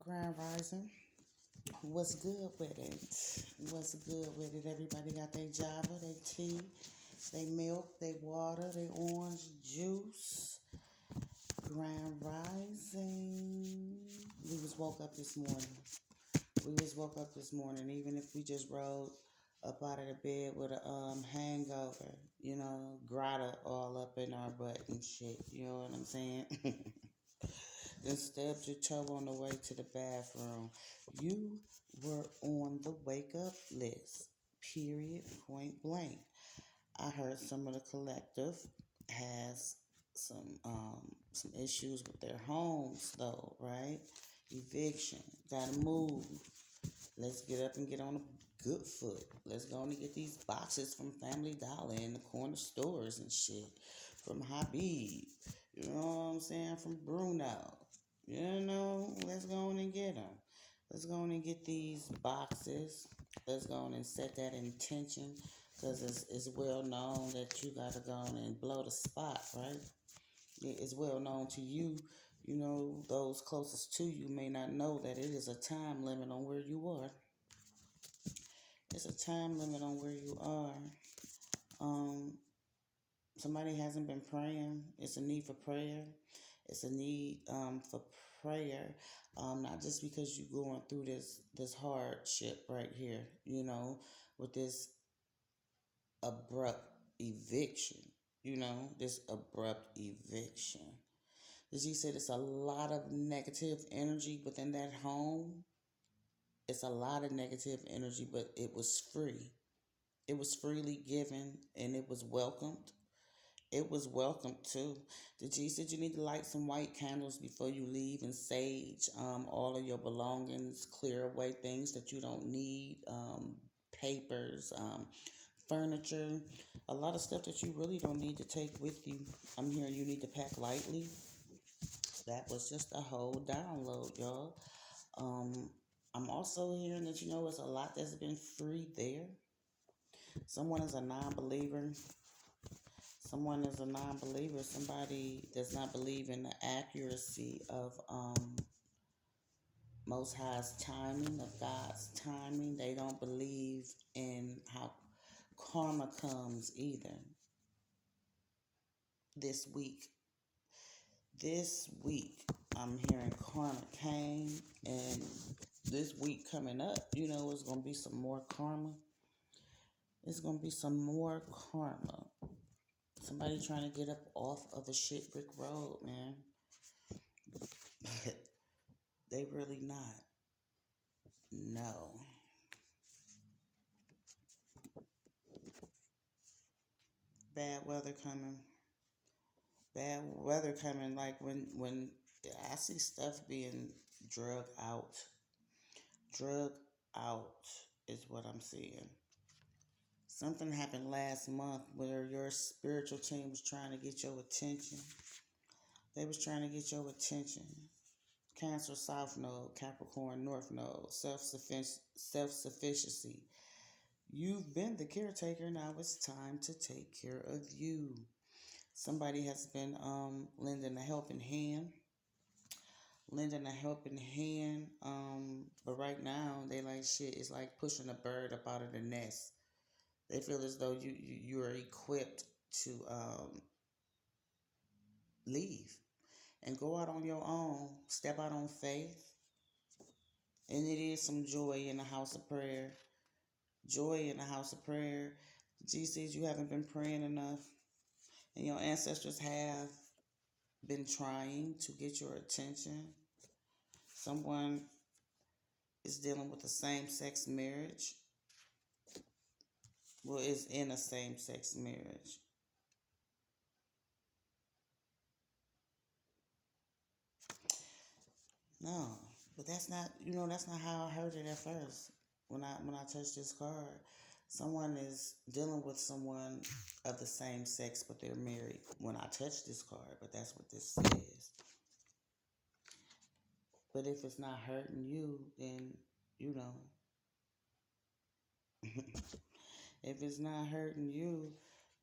Grand Rising. What's good with it? What's good with it? Everybody got their java, their tea, their milk, their water, their orange juice. Grand Rising. We was woke up this morning. Even if we just rolled up out of the bed with a hangover, grotto all up in our butt and shit. You know what I'm saying? Then stubbed your toe on the way to the bathroom. You were on the wake up list. Period. Point blank. I heard some of the collective has some issues with their homes though, right? Eviction. Gotta move. Let's get up and get on a good foot. Let's go and get these boxes from Family Dollar in the corner stores and shit. From Habib. You know what I'm saying? From Bruno. Let's go on and get them. Let's go on and get these boxes. Let's go on and set that intention because it's well known that you got to go on and blow the spot, right? It's well known to you. Those closest to you may not know that it is a time limit on where you are. It's a time limit on where you are. Somebody hasn't been praying. It's a need for prayer. It's a need for prayer, not just because you're going through this hardship right here, with this abrupt eviction, this abrupt eviction. As you said, it's a lot of negative energy within that home. It's a lot of negative energy, but it was free. It was freely given and it was welcomed. It was welcome too. The G said you need to light some white candles before you leave and sage all of your belongings, clear away things that you don't need, papers, furniture, a lot of stuff that you really don't need to take with you. I'm hearing you need to pack lightly. That was just a whole download, y'all. I'm also hearing that it's a lot that's been free there. Someone is a non-believer. Somebody does not believe in the accuracy of Most High's timing, of God's timing. They don't believe in how karma comes either. This week, I'm hearing karma came, and this week coming up, it's going to be some more karma. It's going to be some more karma. Somebody trying to get up off of a shit brick road, man. But they really not. No. Bad weather coming. Bad weather coming. Like when I see stuff being drug out. Drug out is what I'm seeing. Something happened last month where your spiritual team was trying to get your attention. They was trying to get your attention. Cancer South Node, Capricorn North Node, self-sufficiency. You've been the caretaker, now it's time to take care of you. Somebody has been lending a helping hand. But right now they like shit. It's like pushing a bird up out of the nest. They feel as though you are equipped to leave and go out on your own, step out on faith. And it is some joy in the house of prayer. Joy in the house of prayer. G says you haven't been praying enough, and your ancestors have been trying to get your attention. Someone is dealing with a same-sex marriage. Well, is in a same-sex marriage. No, but that's not how I heard it at first. When I touched this card, someone is dealing with someone of the same sex, but they're married. When I touched this card, but that's what this says. But if it's not hurting you, then if it's not hurting you,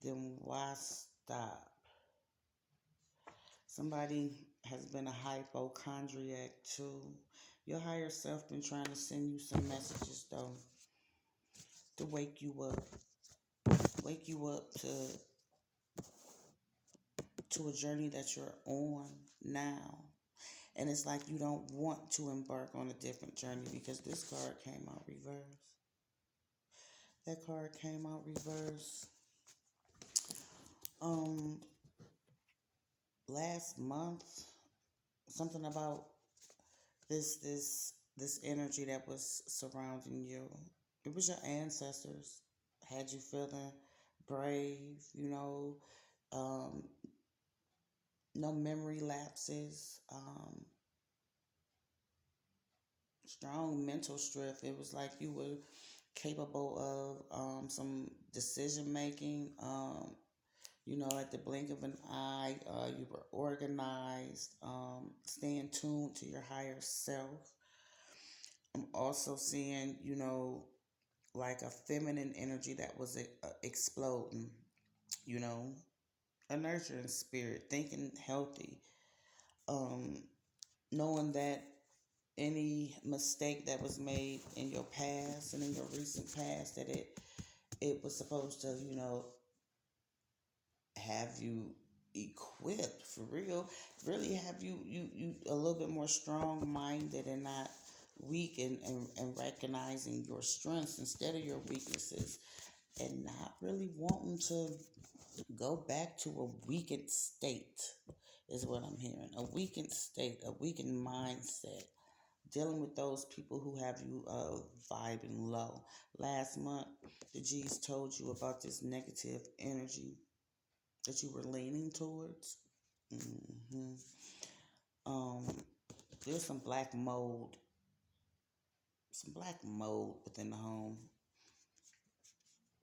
then why stop? Somebody has been a hypochondriac too. Your higher self been trying to send you some messages though to wake you up to a journey that you're on now. And it's like you don't want to embark on a different journey because this card came out reverse. That card came out reverse. Um, last month, something about this energy that was surrounding you. It was your ancestors had you feeling brave, um, no memory lapses, strong mental strength. It was like you were capable of some decision making. At the blink of an eye, you were organized, staying tuned to your higher self. I'm also seeing, like a feminine energy that was exploding, you know, a nurturing spirit, thinking healthy, um, knowing that any mistake that was made in your past and in your recent past that it was supposed to, have you equipped for real, really have you a little bit more strong minded and not weak and recognizing your strengths instead of your weaknesses and not really wanting to go back to a weakened state is what I'm hearing. A weakened state, a weakened mindset. Dealing with those people who have you vibing low. Last month, the G's told you about this negative energy that you were leaning towards. hmm Um, there's some black mold within the home.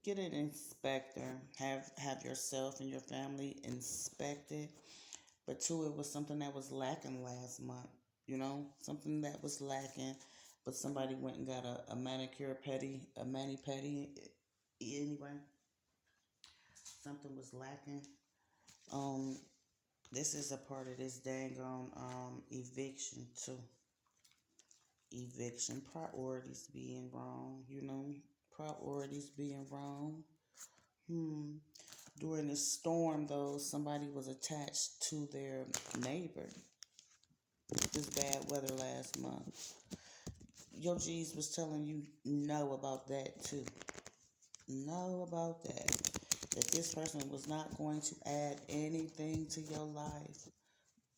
Get an inspector. Have yourself and your family inspected. But two, it was something that was lacking last month. Something that was lacking. But somebody went and got a manicure petty, a mani petty. Anyway, something was lacking. Um, this is a part of this dang on eviction too. Eviction priorities being wrong. Priorities being wrong. Hmm. During this storm, though, somebody was attached to their neighbor. This bad weather last month. Your G's was telling you know about that too. Know about that. That this person was not going to add anything to your life.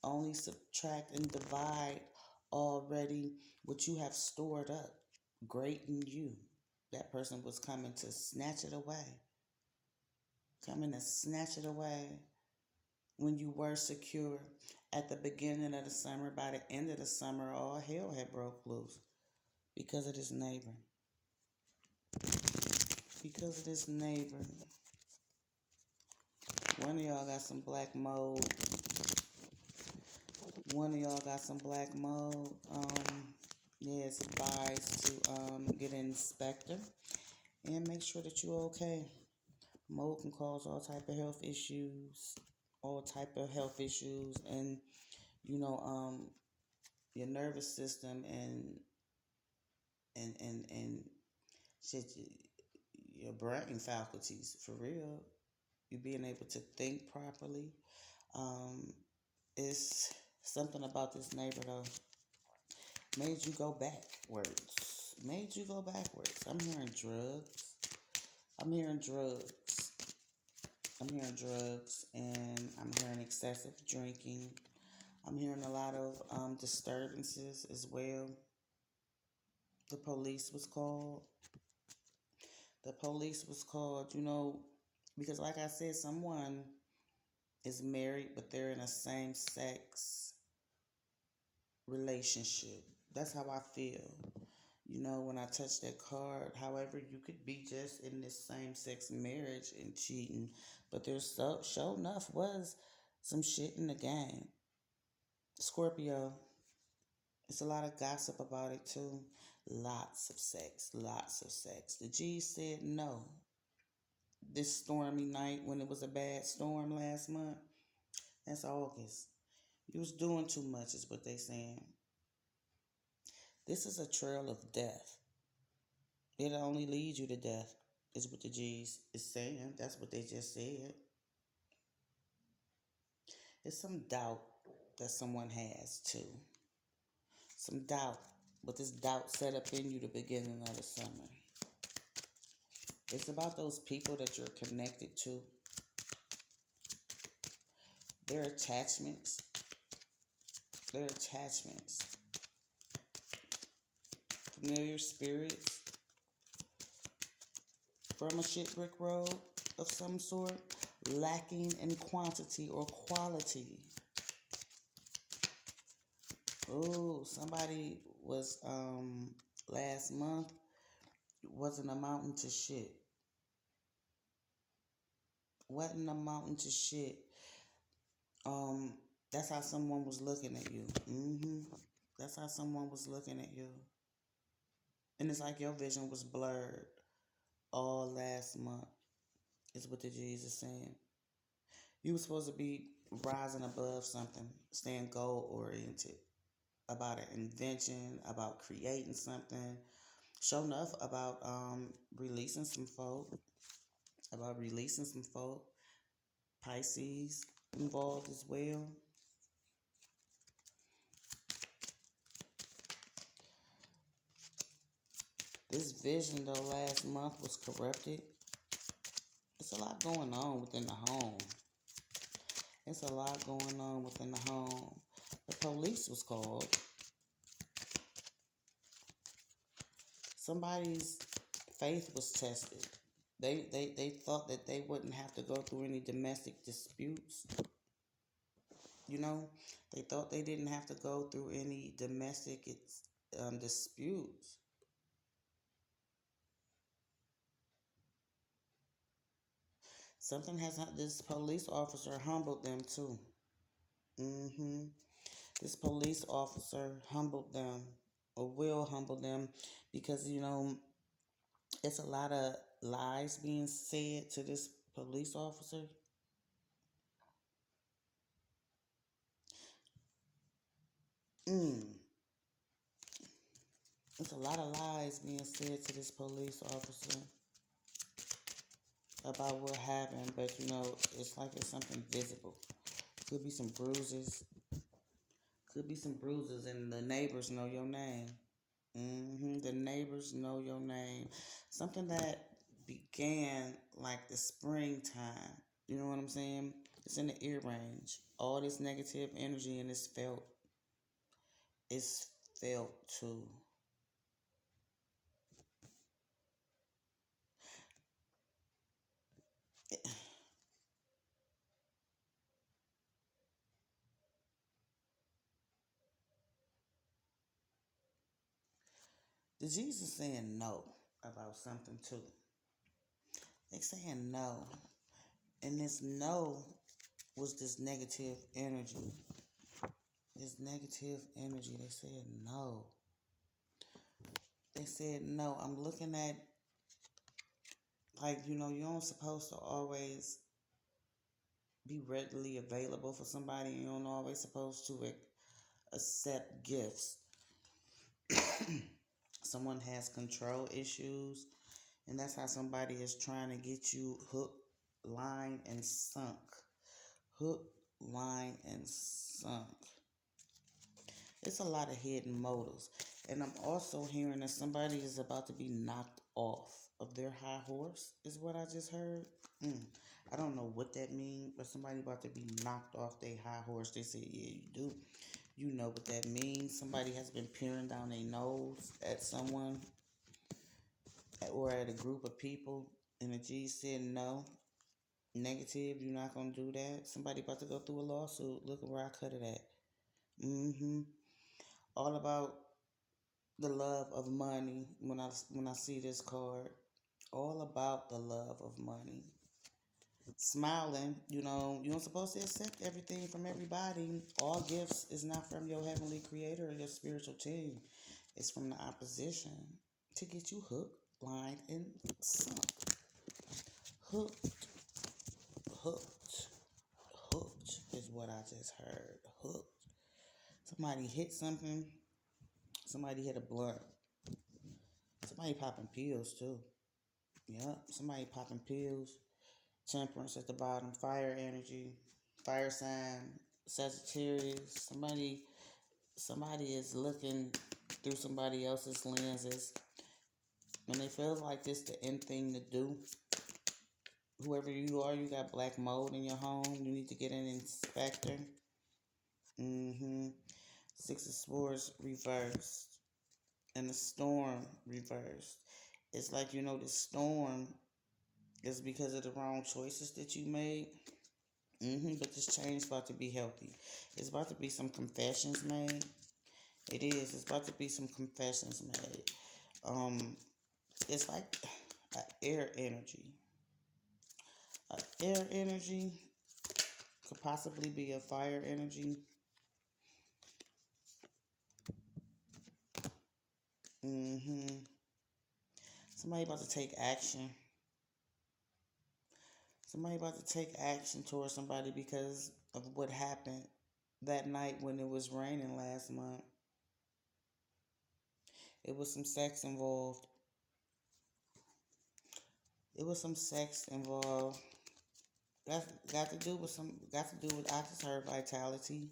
Only subtract and divide already what you have stored up. Great in you. That person was coming to snatch it away. Coming to snatch it away when you were secure at the beginning of the summer. By the end of the summer, all hell had broke loose because of this neighbor. Because of this neighbor. One of y'all got some black mold. One of y'all got some black mold. Yeah, it's advised to get an inspector and make sure that you're okay. Mold can cause all type of health issues, and you know, um, your nervous system and shit, your brain faculties for real. You being able to think properly. Um, it's something about this neighbor though made you go backwards. Made you go backwards. I'm hearing drugs. I'm hearing drugs. I'm hearing drugs, and I'm hearing excessive drinking. I'm hearing a lot of disturbances as well. The police was called. The police was called, because like I said, someone is married, but they're in a same sex relationship. That's how I feel. When I touch that card, however, you could be just in this same sex marriage and cheating, but there's sure enough was some shit in the game. Scorpio, it's a lot of gossip about it too. Lots of sex, lots of sex. The G said no. This stormy night when it was a bad storm last month, that's August. You was doing too much is what they saying. This is a trail of death. It'll only lead you to death, is what the G's is saying. That's what they just said. It's some doubt that someone has too. Some doubt. But this doubt set up in you the beginning of the summer. It's about those people that you're connected to. Their attachments. Their attachments. Familiar spirits from a shit brick road of some sort, lacking in quantity or quality. Oh, somebody was last month wasn't amounting to shit. Wasn't amounting to shit. Um, that's how someone was looking at you. That's how someone was looking at you. And it's like your vision was blurred all last month, is what the G's is saying. You were supposed to be rising above something, staying goal oriented, about an invention, about creating something. Show enough about releasing some folk, about releasing some folk. Pisces involved as well. This vision though last month was corrupted. It's a lot going on within the home. It's a lot going on within the home. The police was called. Somebody's faith was tested. They thought that they wouldn't have to go through any domestic disputes. You know, they thought they didn't have to go through any domestic disputes. Something has this police officer humbled them too. hmm This police officer humbled them, or will humble them, because it's a lot of lies being said to this police officer. Mm. It's a lot of lies being said to this police officer about what happened, but it's like it's something visible. Could be some bruises. Could be some bruises, and the neighbors know your name. The neighbors know your name. Something that began like the springtime. You know what I'm saying? It's in the ear range. All this negative energy and it's felt. It's felt too. The Jesus saying no about something too. They saying no. And this no was this negative energy. This negative energy. They said no. They said no. I'm looking at, like, you don't supposed to always be readily available for somebody. You don't always supposed to accept gifts. Someone has control issues, and that's how somebody is trying to get you hook, line, and sunk. Hook, line, and sunk. It's a lot of hidden motives. And I'm also hearing that somebody is about to be knocked off of their high horse, is what I just heard. I don't know what that means, but somebody about to be knocked off their high horse. They say, yeah, you do. You know what that means. Somebody has been peering down their nose at someone or at a group of people, and the G said no. Negative, you're not going to do that. Somebody about to go through a lawsuit. Look at where I cut it at. All about the love of money when I see this card. All about the love of money. Smiling, you don't supposed to accept everything from everybody. All gifts is not from your heavenly creator or your spiritual team. It's from the opposition to get you hooked, lined, and sunk. Hooked, hooked, hooked is what I just heard. Hooked. Somebody hit something. Somebody hit a blunt. Somebody popping pills too. Yep. Somebody popping pills. Temperance at the bottom. Fire energy. Fire sign. Sagittarius. Somebody is looking through somebody else's lenses. When they feel like this the end thing to do, whoever you are, you got black mold in your home, you need to get an inspector. Mm-hmm. Six of Swords reversed. And the storm reversed. It's like, the storm is because of the wrong choices that you made. But this change is about to be healthy. It's about to be some confessions made. It is. It's about to be some confessions made. It's like an air energy. An air energy could possibly be a fire energy. hmm Somebody about to take action. Somebody about to take action towards somebody because of what happened that night when it was raining last month. It was some sex involved. It was some sex involved. Got to do with I just heard vitality.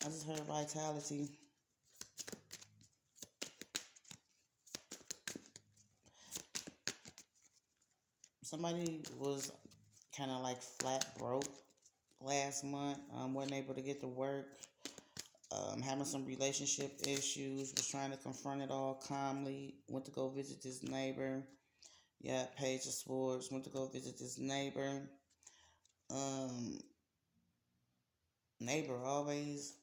I just heard vitality. Somebody was kind of like flat broke last month. Wasn't able to get to work. Having some relationship issues. Was trying to confront it all calmly. Went to go visit this neighbor. Yeah, Page of Swords. Went to go visit this neighbor. Um, Neighbor always,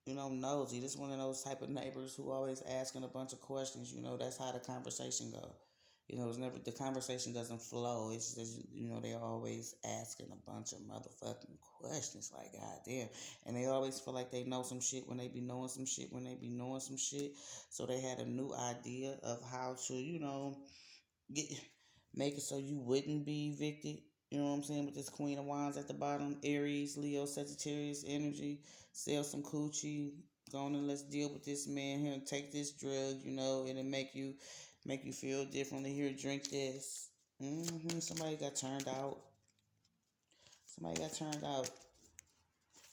nosy. This one of those type of neighbors who always asking a bunch of questions. That's how the conversation go. It's never the conversation doesn't flow. It's just they're always asking a bunch of motherfucking questions. Like goddamn, and they always feel like they know some shit when they be knowing some shit when they be knowing some shit. So they had a new idea of how to get make it so you wouldn't be evicted. You know what I'm saying? With this Queen of Wands at the bottom, Aries, Leo, Sagittarius energy, sell some coochie, go on and let's deal with this man here and take this drug, and it make you feel differently. Here, drink this. Somebody got turned out. Somebody got turned out.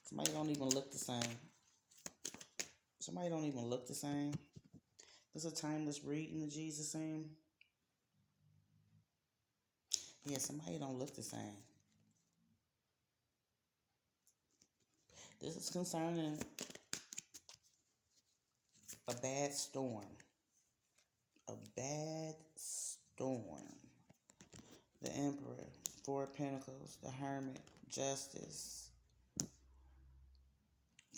Somebody don't even look the same. Somebody don't even look the same. This is a timeless reading of Jesus saying. Yeah, somebody don't look the same. This is concerning a bad storm. A bad storm. The Emperor, Four of Pentacles, the Hermit, Justice,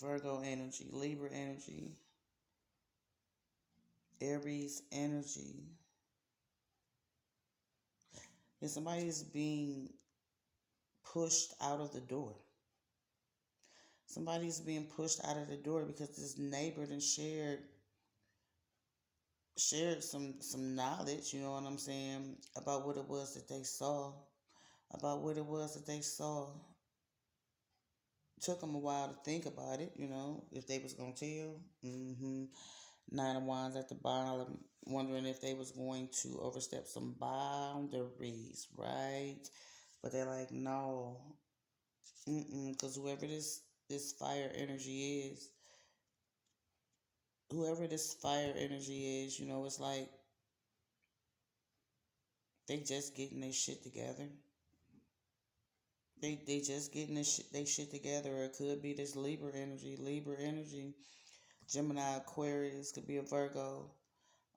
Virgo energy, Libra energy, Aries energy. And somebody is being pushed out of the door. Somebody's being pushed out of the door because this neighbor then shared some knowledge, you know what I'm saying, about what it was that they saw. About what it was that they saw. Took them a while to think about it, if they was gonna tell. Nine of Wands at the bottom, wondering if they was going to overstep some boundaries, right? But they're like, no, because whoever this fire energy is, it's like they just getting their shit together. They just getting they shit together. Or it could be this Libra energy. Gemini, Aquarius, could be a Virgo.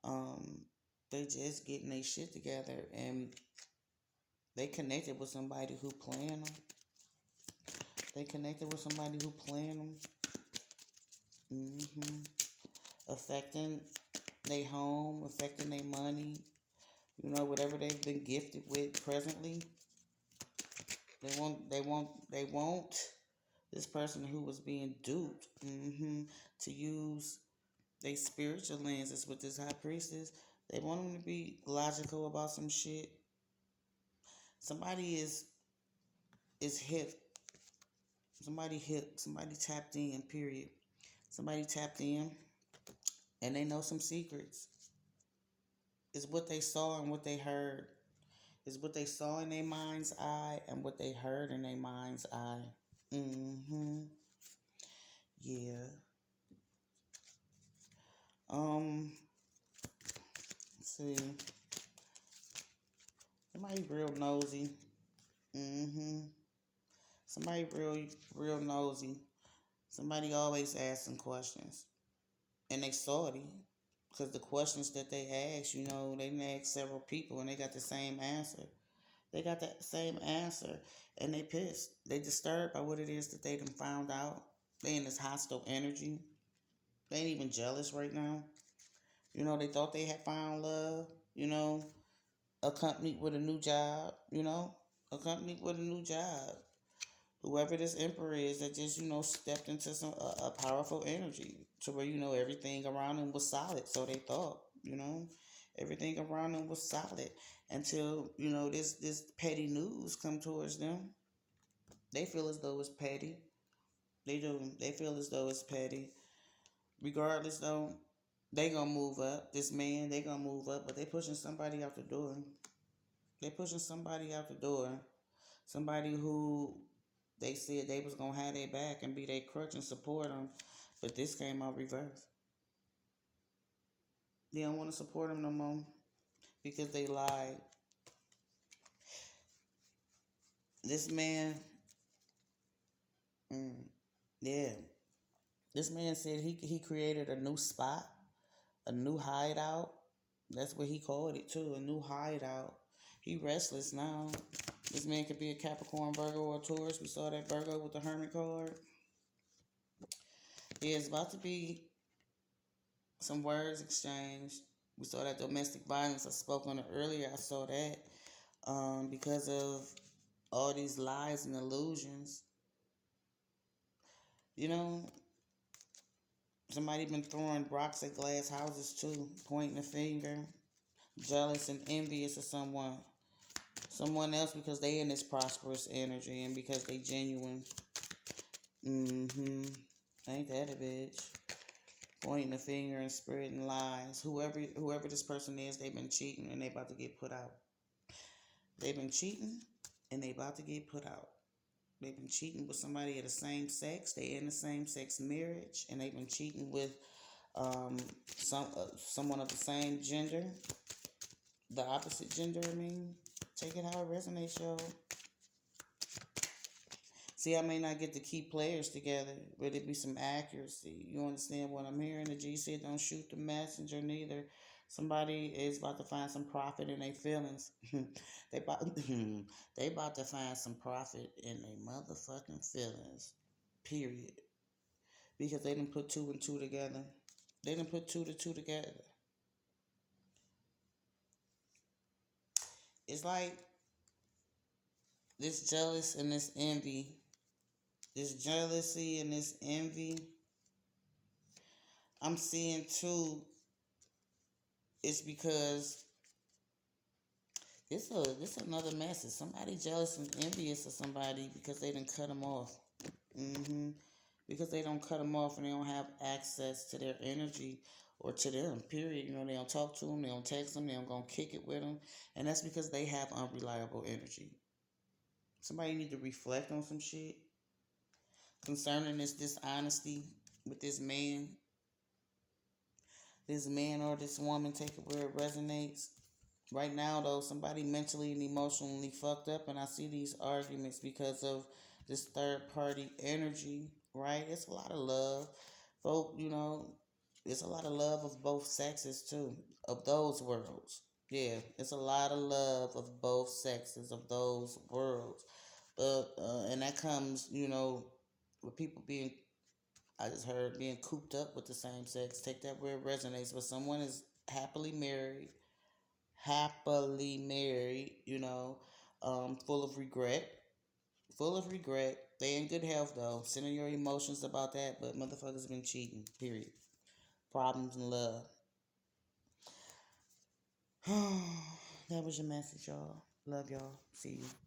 Um, they just getting their shit together, and they connected with somebody who planned them. They connected with somebody who planned them. Affecting their home, affecting their money. Whatever they've been gifted with presently. They want this person who was being duped to use they spiritual lenses with this high priestess. They want them to be logical about some shit. Somebody is hip. Somebody hip. Somebody tapped in. Period. Somebody tapped in and they know some secrets. It's what they saw and what they heard. It's what they saw in their mind's eye and what they heard in their mind's eye. Mm-hmm. Yeah. Let's see. Somebody real nosy. Mm-hmm. Somebody real nosy. Somebody always asking questions. And they salty. Because the questions that they ask, they ask several people and they got the same answer. They got that same answer and they pissed. They disturbed by what it is that they done found out. They in this hostile energy. They ain't even jealous right now. They thought they had found love, accompanied with a new job, accompanied with a new job. Whoever this emperor is that just, stepped into a powerful energy to where, everything around them was solid. So they thought, everything around them was solid until, this petty news come towards them. They feel as though it's petty. They do. They feel as though it's petty. Regardless though, they gonna move up. This man, they gonna move up, but they pushing somebody out the door. They pushing somebody out the door. Somebody who they said they was gonna have their back and be their crutch and support them, but this came out reverse. They don't want to support them no more because they lied. This man, mm, yeah, this man said he created a new spot, a new hideout. That's what he called it too, a new hideout. He restless now. This man could be a Capricorn, Virgo, or a Taurus. We saw that Virgo with the Hermit card. Yeah, it's about to be some words exchanged. We saw that domestic violence. I spoke on it earlier. I saw that because of all these lies and illusions. You know, somebody been throwing rocks at glass houses too, pointing a finger, jealous and envious of someone else because they in this prosperous energy and because they genuine. Mm-hmm. Ain't that a bitch? Pointing the finger and spreading lies. Whoever this person is, they've been cheating and they about to get put out. They've been cheating and they about to get put out. They've been cheating with somebody of the same sex. They in the same sex marriage, and they've been cheating with someone of the same gender, the opposite gender. I mean, take it how it resonates, y'all. See, I may not get the key players together, but it be some accuracy. You understand what I'm hearing? The G said, "Don't shoot the messenger." Neither. Somebody is about to find some profit in their feelings. they about they about to find some profit in their motherfucking feelings. Period. Because they didn't put two and two together. They didn't put two to two together. It's like this jealous and this envy, this jealousy and this envy. I'm seeing too. It's because this another message. Somebody jealous and envious of somebody because they didn't cut them off. Mm-hmm. Because they don't cut them off and they don't have access to their energy or to them. Period. They don't talk to them. They don't text them. They don't go kick it with them, and that's because they have unreliable energy. Somebody need to reflect on some shit concerning this dishonesty with this man or this woman. Take it where it resonates. Right now, though, somebody mentally and emotionally fucked up, and I see these arguments because of this third party energy, right? It's a lot of love. Folk, it's a lot of love of both sexes, too, of those worlds. Yeah, it's a lot of love of both sexes of those worlds. And that comes, with people being, I just heard, being cooped up with the same sex. Take that where it resonates. But someone is happily married, full of regret. Full of regret. They in good health though. Center your emotions about that, but motherfuckers been cheating. Period. Problems in love. That was your message, y'all. Love y'all. See you.